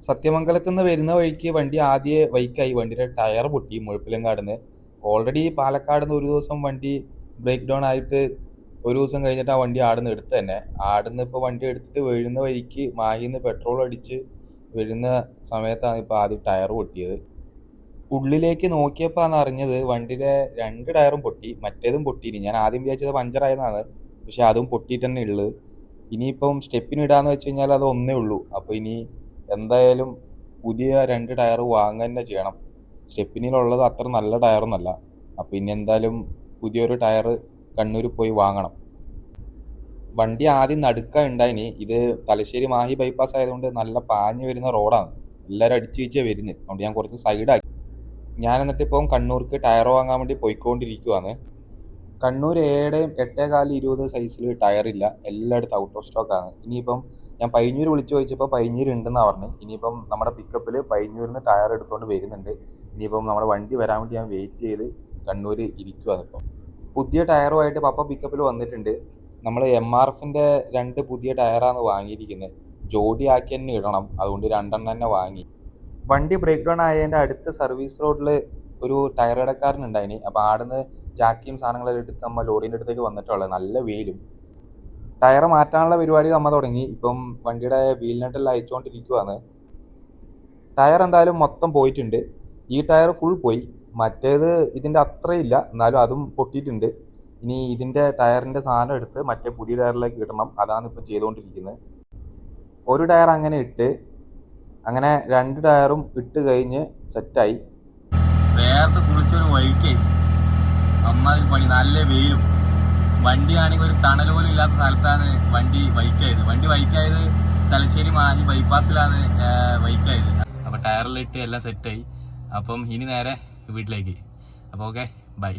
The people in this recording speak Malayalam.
സത്യമംഗലത്ത് നിന്ന് വരുന്ന വഴിക്ക് വണ്ടി ആദ്യമേ ബൈക്കായി. വണ്ടിയുടെ ടയർ പൊട്ടി മുഴപ്പിലങ്ങാടുന്ന്. ഓൾറെഡി പാലക്കാട് നിന്ന് ഒരു ദിവസം വണ്ടി ബ്രേക്ക് ഡൗൺ ആയിട്ട് ഒരു ദിവസം കഴിഞ്ഞിട്ട് ആ വണ്ടി ആടുന്ന് എടുത്ത് തന്നെ. ആടുന്ന് ഇപ്പോൾ വണ്ടി എടുത്തിട്ട് വരുന്ന വഴിക്ക് മാഹിന്ന് പെട്രോൾ അടിച്ച് വരുന്ന സമയത്താണ് ഇപ്പോൾ ആദ്യം ടയർ പൊട്ടിയത്. ഉള്ളിലേക്ക് നോക്കിയപ്പോഴാണ് അറിഞ്ഞത് വണ്ടിയുടെ 2 ടയറും പൊട്ടി, മറ്റേതും പൊട്ടിയിന്. ഞാൻ ആദ്യം വിചാരിച്ചത് പഞ്ചറായെന്നാണ്, പക്ഷെ അതും പൊട്ടിയിട്ട് തന്നെ ഉള്ളത്. ഇനിയിപ്പം സ്റ്റെപ്പിന് ഇടാന്ന് വെച്ച് കഴിഞ്ഞാൽ അത് ഒന്നേ ഉള്ളൂ. അപ്പോൾ ഇനി എന്തായാലും പുതിയ 2 ടയർ വാങ്ങുക തന്നെ ചെയ്യണം. സ്റ്റെപ്പിനിലുള്ളത് അത്ര നല്ല ടയറൊന്നുമല്ല. അപ്പോൾ ഇനി എന്തായാലും പുതിയൊരു ടയർ കണ്ണൂർ പോയി വാങ്ങണം. വണ്ടി ആദ്യം നടുക്കാ ഉണ്ടായിനി. ഇത് തലശ്ശേരി മാഹി ബൈപ്പാസ് ആയതുകൊണ്ട് നല്ല പാഞ്ഞു വരുന്ന റോഡാണ്. എല്ലാവരും അടിച്ചു വെച്ചാൽ വരുന്നത്. അതുകൊണ്ട് ഞാൻ കുറച്ച് സൈഡാക്കി. ഞാൻ എന്നിട്ട് ഇപ്പം കണ്ണൂർക്ക് ടയർ വാങ്ങാൻ വേണ്ടി പോയിക്കൊണ്ടിരിക്കുവാണ്. കണ്ണൂർ ഏടെയും 8.25 സൈസിൽ ടയറില്ല, എല്ലായിടത്തും ഔട്ട് ഓഫ് സ്റ്റോക്കാണ്. ഇനിയിപ്പം ഞാൻ പയ്യന്നൂർ വിളിച്ചു ചോദിച്ചപ്പോൾ പയ്യന്നൂർ ഉണ്ടെന്നാണ് പറഞ്ഞത്. ഇനിയിപ്പം നമ്മുടെ പിക്കപ്പിൽ പയ്യന്നൂരിൽ നിന്ന് ടയർ എടുത്തുകൊണ്ട് വരുന്നുണ്ട്. ഇനിയിപ്പം നമ്മുടെ വണ്ടി വരാൻ വേണ്ടി ഞാൻ വെയിറ്റ് ചെയ്ത് കണ്ണൂർ ഇരിക്കുവാണ്. ഇപ്പം പുതിയ ടയറുമായിട്ട് പപ്പ പിക്കപ്പിൽ വന്നിട്ടുണ്ട്. നമ്മൾ MRFിൻ്റെ 2 പുതിയ ടയറാണ് വാങ്ങിയിരിക്കുന്നത്. ജോഡി ആക്കി തന്നെ ഇടണം, അതുകൊണ്ട് 2 തന്നെ വാങ്ങി. വണ്ടി ബ്രേക്ക് ഡൗൺ ആയതിൻ്റെ അടുത്ത സർവീസ് റോഡിൽ ഒരു ടയർ കടക്കാരനുണ്ടായിനി. അപ്പോൾ ആടുന്ന് ജാക്കിയും സാധനങ്ങളെല്ലാം എടുത്ത് നമ്മൾ ലോറീൻ്റെ അടുത്തേക്ക് വന്നിട്ടുള്ളത്. നല്ല വെയിലും. ടയർ മാറ്റാനുള്ള പരിപാടി നമ്മൾ തുടങ്ങി. ഇപ്പം വണ്ടിയുടെ വീൽ നട്ടെല്ലാം അയച്ചുകൊണ്ടിരിക്കുവാണ്. ടയർ എന്തായാലും മൊത്തം പോയിട്ടുണ്ട്. ഈ ടയർ ഫുൾ പോയി. മറ്റേത് ഇതിൻ്റെ അത്രയില്ല, എന്നാലും അതും പൊട്ടിയിട്ടുണ്ട്. ഇനി ഇതിൻ്റെ ടയറിൻ്റെ സാധനം എടുത്ത് മറ്റേ പുതിയ ടയറിലേക്ക് ഇടണം. അതാണ് ഇപ്പോൾ ചെയ്തുകൊണ്ടിരിക്കുന്നത്. ഒരു ടയർ അങ്ങനെ ഇട്ട്, അങ്ങനെ 2 ടയറും ഇട്ട് കഴിഞ്ഞ് സെറ്റായി. വേർത്ത് കുളിച്ചൊരു വഴിക്കായി അമ്മാതിരി പണി. നല്ല വെയിലും. വണ്ടിയാണെങ്കിൽ ഒരു തണൽ പോലും ഇല്ലാത്ത സ്ഥലത്താണ് വണ്ടി ബൈക്കായത്. തലശ്ശേരി മാഹി ബൈപ്പാസിലാണ് ബൈക്കായത്. അപ്പോൾ ടയറിലിട്ട് എല്ലാം സെറ്റായി. അപ്പം ഇനി നേരെ വീട്ടിലേക്ക്. അപ്പോൾ ഓക്കെ, ബൈ.